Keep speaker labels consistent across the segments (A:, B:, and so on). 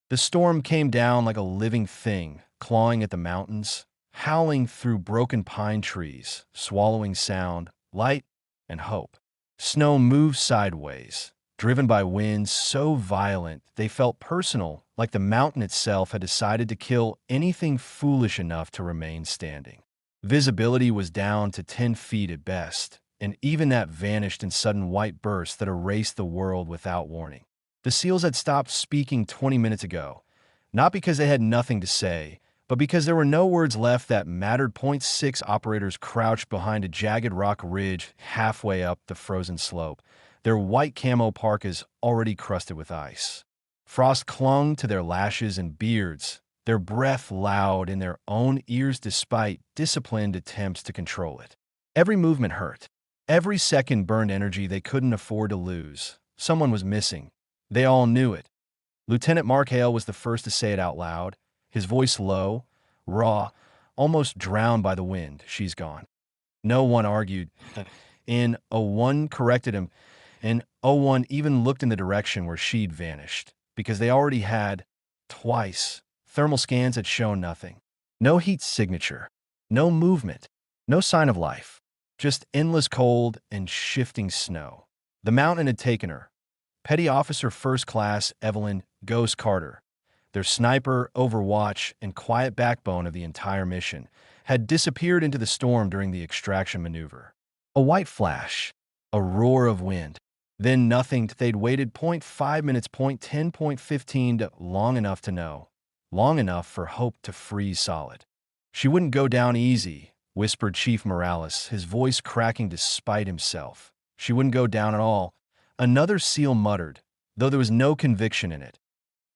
A: The storm came down like a living thing, clawing at the mountains, howling through broken pine trees, swallowing sound, light, and hope. Snow moved sideways, driven by winds so violent they felt personal, like the mountain itself had decided to kill anything foolish enough to remain standing. Visibility was down to 10 feet at best, and even that vanished in sudden white bursts that erased the world without warning. The seals had stopped speaking 20 minutes ago, not because they had nothing to say, but because there were no words left that mattered. Point 6 operators crouched behind a jagged rock ridge halfway up the frozen slope, their white camo parkas already crusted with ice. Frost clung to their lashes and beards, their breath loud in their own ears despite disciplined attempts to control it. Every movement hurt. Every second burned energy they couldn't afford to lose. Someone was missing. They all knew it. Lieutenant Mark Hale was the first to say it out loud, his voice low, raw, almost drowned by the wind. She's gone. No one argued. In 01 corrected him, and 01 even looked in the direction where she'd vanished, because they already had, twice. Thermal scans had shown nothing. No heat signature, no movement, no sign of life, just endless cold and shifting snow. The mountain had taken her. Petty Officer First Class Evelyn Ghost Carter, their sniper, overwatch, and quiet backbone of the entire mission, had disappeared into the storm during the extraction maneuver. A white flash, a roar of wind, then nothing. They'd waited 0.5 minutes, 0.10, 0.15 long enough to know, long enough for hope to freeze solid. She wouldn't go down easy, whispered Chief Morales, his voice cracking despite himself. She wouldn't go down at all. Another SEAL muttered, though there was no conviction in it.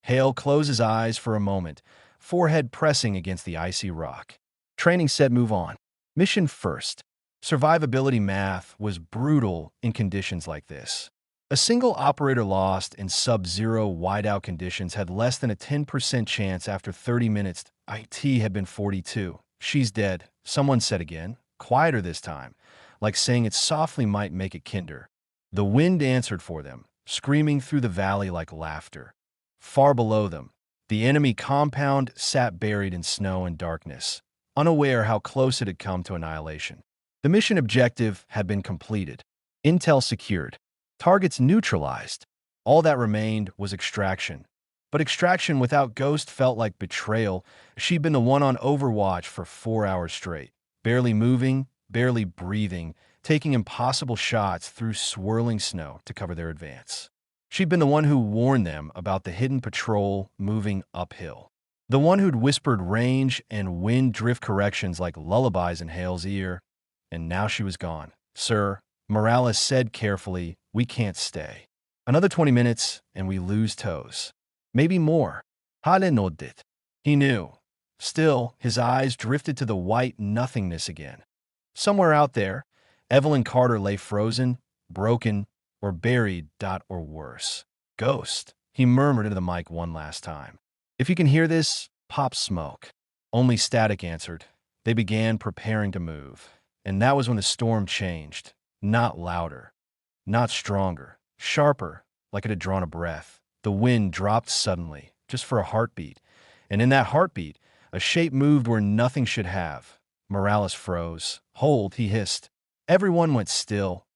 A: Hale closed his eyes for a moment, forehead pressing against the icy rock. Training said move on. Mission first. Survivability math was brutal in conditions like this. A single operator lost in sub-zero whiteout conditions had less than a 10% chance after 30 minutes. IT had been 42. She's dead, someone said again, quieter this time, like saying it softly might make it kinder. The wind answered for them, screaming through the valley like laughter. Far below them, the enemy compound sat buried in snow and darkness, unaware how close it had come to annihilation. The mission objective had been completed. Intel secured. Targets neutralized. All that remained was extraction. But extraction without Ghost felt like betrayal. She'd been the one on overwatch for 4 hours straight, barely moving, barely breathing, taking impossible shots through swirling snow to cover their advance. She'd been the one who warned them about the hidden patrol moving uphill. The one who'd whispered range and wind drift corrections like lullabies in Hale's ear. And now she was gone. Sir, Morales said carefully, we can't stay. Another 20 minutes and we lose toes. Maybe more. Hale nodded. He knew. Still, his eyes drifted to the white nothingness again. Somewhere out there, Evelyn Carter lay frozen, broken, or buried, or worse. Ghost, he murmured into the mic one last time. If you can hear this, pop smoke. Only static answered. They began preparing to move. And that was when the storm changed. Not louder, not stronger, sharper, like it had drawn a breath. The wind dropped suddenly, just for a heartbeat. And in that heartbeat, a shape moved where nothing should have. Morales froze. Hold, he hissed. Everyone went still.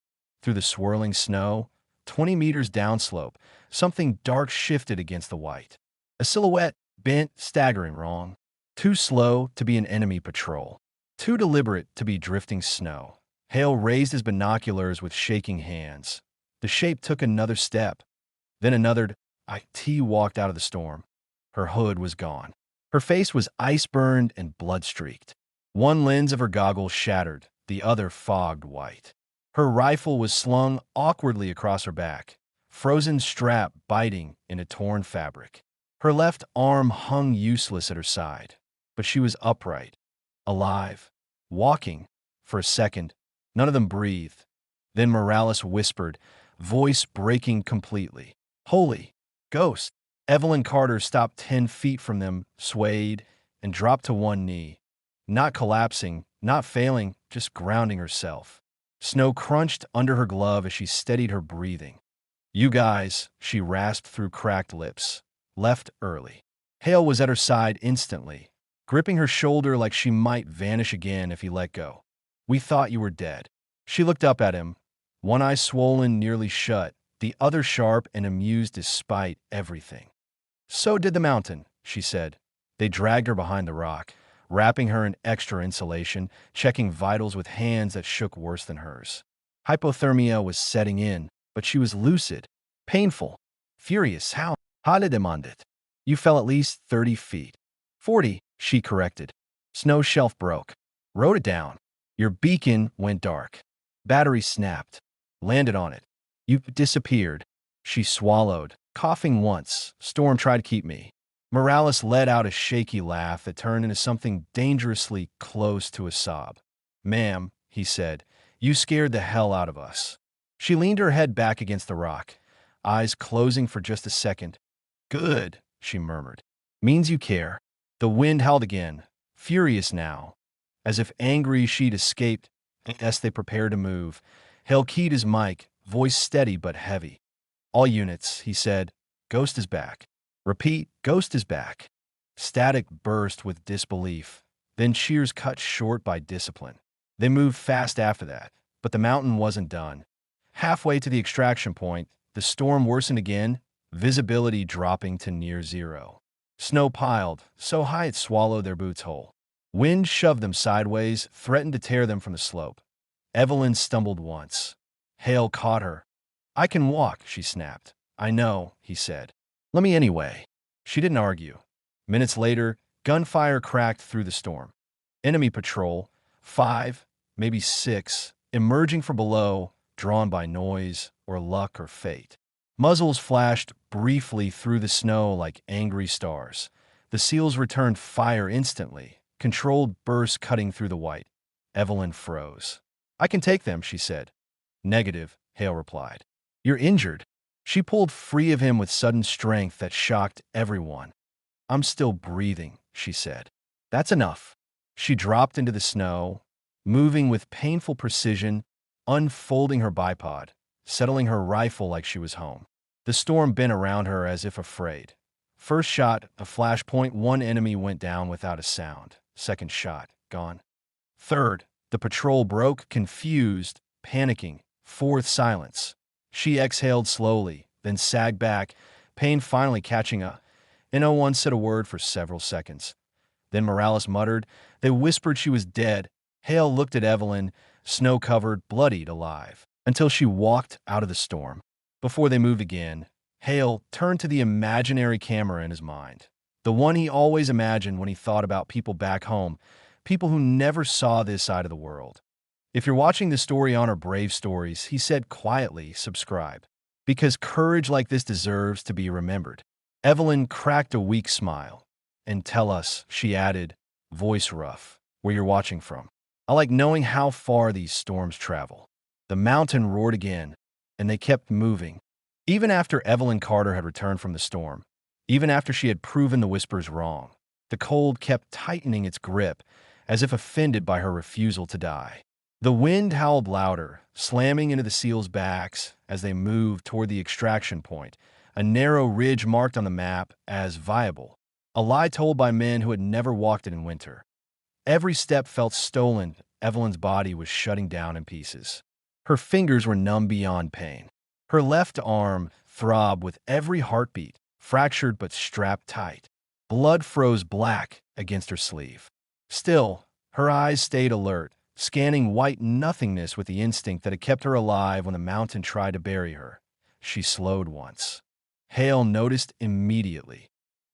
A: Through the swirling snow, 20 meters downslope, something dark shifted against the white. A silhouette, bent, staggering wrong. Too slow to be an enemy patrol. Too deliberate to be drifting snow. Hale raised his binoculars with shaking hands. The shape took another step. Then another. IT walked out of the storm. Her hood was gone. Her face was ice-burned and blood-streaked. One lens of her goggles shattered, the other fogged white. Her rifle was slung awkwardly across her back, frozen strap biting into torn fabric. Her left arm hung useless at her side, but she was upright, alive, walking. For a second, none of them breathed. Then Morales whispered, voice breaking completely. Holy Ghost! Evelyn Carter stopped 10 feet from them, swayed, and dropped to one knee. Not collapsing, not failing, just grounding herself. Snow crunched under her glove as she steadied her breathing. You guys, she rasped through cracked lips, left early. Hale was at her side instantly, gripping her shoulder like she might vanish again if he let go. "We thought you were dead." She looked up at him, one eye swollen nearly shut, the other sharp and amused despite everything. "So did the mountain," she said. They dragged her behind the rock, wrapping her in extra insulation, checking vitals with hands that shook worse than hers. Hypothermia was setting in, but she was lucid, painful, furious. "How? Hale demanded. You fell at least 30 feet. 40, she corrected. Snow shelf broke. Wrote it down. Your beacon went dark. Battery snapped. Landed on it. You disappeared." She swallowed, coughing once. "Storm tried to keep me." Morales let out a shaky laugh that turned into something dangerously close to a sob. "Ma'am," he said, "you scared the hell out of us." She leaned her head back against the rock, eyes closing for just a second. "Good," she murmured. "Means you care." The wind howled again, furious now, as if angry she'd escaped as they prepared to move. Hale keyed his mic, voice steady but heavy. "All units," he said. "Ghost is back." "Repeat, Ghost is back." Static burst with disbelief, then cheers cut short by discipline. They moved fast after that, but the mountain wasn't done. Halfway to the extraction point, the storm worsened again, visibility dropping to near zero. Snow piled, so high it swallowed their boots whole. Wind shoved them sideways, threatened to tear them from the slope. Evelyn stumbled once. Hale caught her. "I can walk," she snapped. "I know," he said. "Let me anyway." She didn't argue. Minutes later, gunfire cracked through the storm. Enemy patrol, 5, maybe 6, emerging from below, drawn by noise or luck or fate. Muzzles flashed briefly through the snow like angry stars. The SEALs returned fire instantly, controlled bursts cutting through the white. Evelyn froze. "I can take them," she said. "Negative," Hale replied. "You're injured." She pulled free of him with sudden strength that shocked everyone. "I'm still breathing," she said. "That's enough." She dropped into the snow, moving with painful precision, unfolding her bipod, settling her rifle like she was home. The storm bent around her as if afraid. First shot, a flashpoint, one enemy went down without a sound. Second shot, gone. Third, the patrol broke, confused, panicking. Fourth, silence. She exhaled slowly, then sagged back, pain finally catching up. And no one said a word for several seconds. Then Morales muttered. They whispered she was dead. Hale looked at Evelyn, snow-covered, bloodied, alive, until she walked out of the storm. Before they moved again, Hale turned to the imaginary camera in his mind, the one he always imagined when he thought about people back home, people who never saw this side of the world. "If you're watching this story on our Brave Stories," he said quietly, "subscribe. Because courage like this deserves to be remembered." Evelyn cracked a weak smile. "And tell us," she added, voice rough, "where you're watching from. I like knowing how far these storms travel." The mountain roared again, and they kept moving. Even after Evelyn Carter had returned from the storm, even after she had proven the whispers wrong, the cold kept tightening its grip, as if offended by her refusal to die. The wind howled louder, slamming into the SEALs' backs as they moved toward the extraction point, a narrow ridge marked on the map as viable, a lie told by men who had never walked it in winter. Every step felt stolen. Evelyn's body was shutting down in pieces. Her fingers were numb beyond pain. Her left arm throbbed with every heartbeat, fractured but strapped tight. Blood froze black against her sleeve. Still, her eyes stayed alert, scanning white nothingness with the instinct that had kept her alive when the mountain tried to bury her. She slowed once. Hale noticed immediately.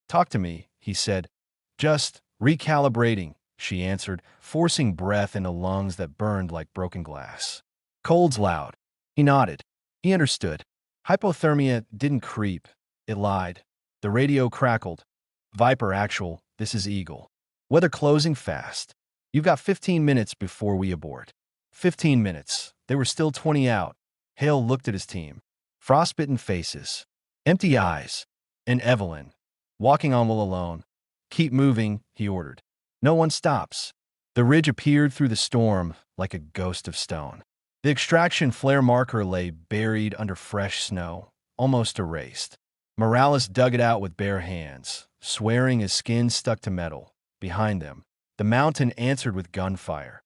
A: "Talk to me," he said. "Just recalibrating," she answered, forcing breath into lungs that burned like broken glass. "Cold's loud." He nodded. He understood. Hypothermia didn't creep. It lied. The radio crackled. "Viper actual, this is Eagle. Weather closing fast. You've got 15 minutes before we abort." 15 minutes. They were still 20 out. Hale looked at his team. Frostbitten faces. Empty eyes. And Evelyn, walking on all alone. "Keep moving," he ordered. "No one stops." The ridge appeared through the storm like a ghost of stone. The extraction flare marker lay buried under fresh snow, almost erased. Morales dug it out with bare hands, swearing his skin stuck to metal. Behind them, the mountain answered with gunfire.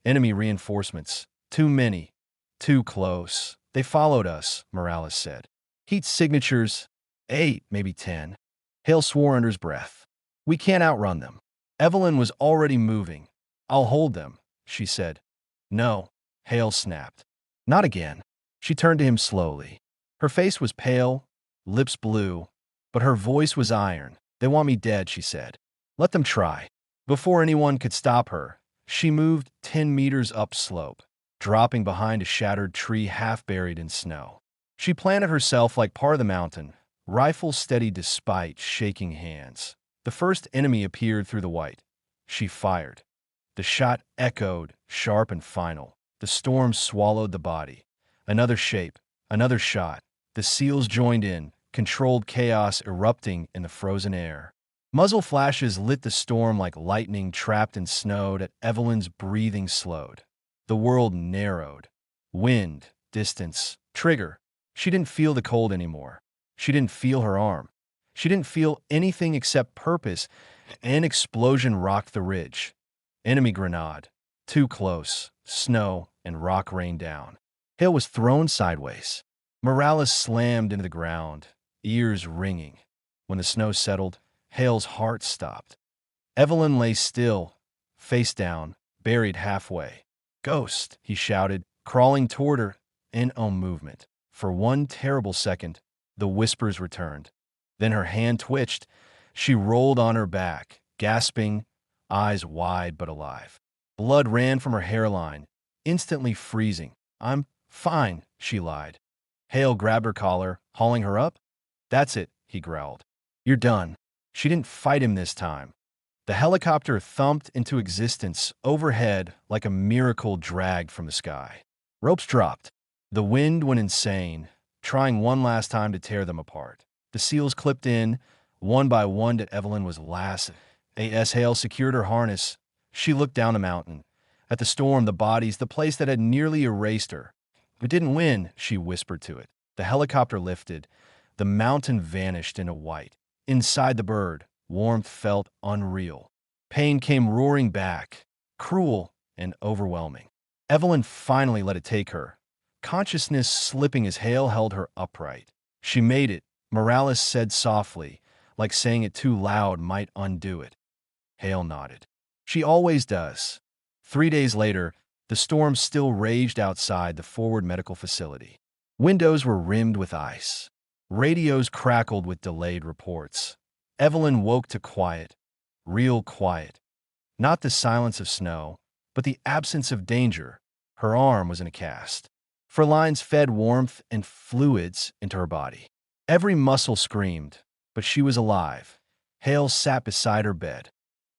A: Enemy reinforcements. Too many. Too close. They followed us, Morales said. Heat signatures. 8, maybe 10. Hale swore under his breath. We can't outrun them. Evelyn was already moving. I'll hold them, she said. No, Hale snapped. Not again. She turned to him slowly. Her face was pale, lips blue, but her voice was iron. They want me dead, she said. Let them try. Before anyone could stop her, she moved 10 meters upslope, dropping behind a shattered tree half buried in snow. She planted herself like part of the mountain, rifle steady despite shaking hands. The first enemy appeared through the white. She fired. The shot echoed, sharp and final. The storm swallowed the body. Another shape, another shot. The seals joined in, controlled chaos erupting in the frozen air. Muzzle flashes lit the storm like lightning trapped in snow that Evelyn's breathing slowed. The world narrowed. Wind, distance, trigger. She didn't feel the cold anymore. She didn't feel her arm. She didn't feel anything except purpose. An explosion rocked the ridge. Enemy grenade. Too close. Snow and rock rained down. Hale was thrown sideways. Morales slammed into the ground, ears ringing. When the snow settled, Hale's heart stopped. Evelyn lay still, face down, buried halfway. Ghost, he shouted, crawling toward her in no movement. For one terrible second, the whispers returned. Then her hand twitched. She rolled on her back, gasping, eyes wide but alive. Blood ran from her hairline, instantly freezing. I'm fine, she lied. Hale grabbed her collar, hauling her up. That's it, he growled. You're done. She didn't fight him this time. The helicopter thumped into existence overhead like a miracle dragged from the sky. Ropes dropped. The wind went insane, trying one last time to tear them apart. The seals clipped in, one by one, that Evelyn was last. A.S. Hale secured her harness. She looked down the mountain. At the storm, the bodies, the place that had nearly erased her. It didn't win, she whispered to it. The helicopter lifted. The mountain vanished into white. Inside the bird, warmth felt unreal. Pain came roaring back, cruel and overwhelming. Evelyn finally let it take her, consciousness slipping as Hale held her upright. She made it, Morales said softly, like saying it too loud might undo it. Hale nodded. She always does. 3 days later, the storm still raged outside the forward medical facility. Windows were rimmed with ice. Radios crackled with delayed reports. Evelyn woke to quiet, real quiet. Not the silence of snow, but the absence of danger. Her arm was in a cast. Lines fed warmth and fluids into her body. Every muscle screamed, but she was alive. Hale sat beside her bed.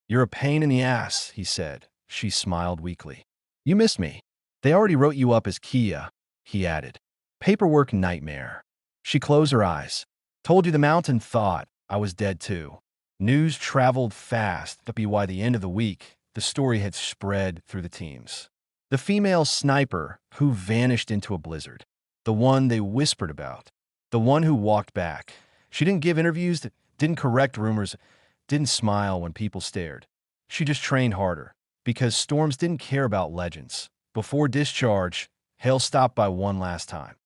A: You're a pain in the ass, he said. She smiled weakly. You missed me. They already wrote you up as Kia, he added. Paperwork nightmare. She closed her eyes. Told you the mountain thought I was dead too. News traveled fast, but by the end of the week, the story had spread through the teams. The female sniper who vanished into a blizzard. The one they whispered about. The one who walked back. She didn't give interviews, didn't correct rumors, didn't smile when people stared. She just trained harder, because storms didn't care about legends. Before discharge, Hale stopped by one last time.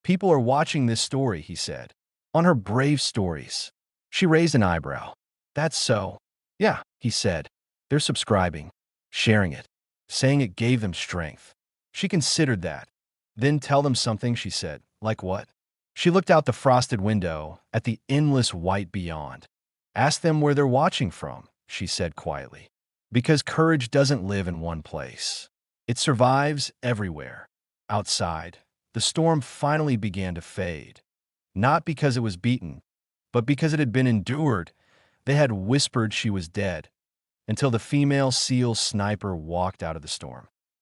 A: People are watching this story, he said. On her brave stories. She raised an eyebrow. That's so. Yeah, he said. They're subscribing, sharing it, saying it gave them strength. She considered that. Then tell them something, she said. Like what? She looked out the frosted window at the endless white beyond. Ask them where they're watching from, she said quietly. Because courage doesn't live in one place. It survives everywhere. Outside, the storm finally began to fade. Not because it was beaten, but because it had been endured. They had whispered she was dead, until the female SEAL sniper walked out of the storm.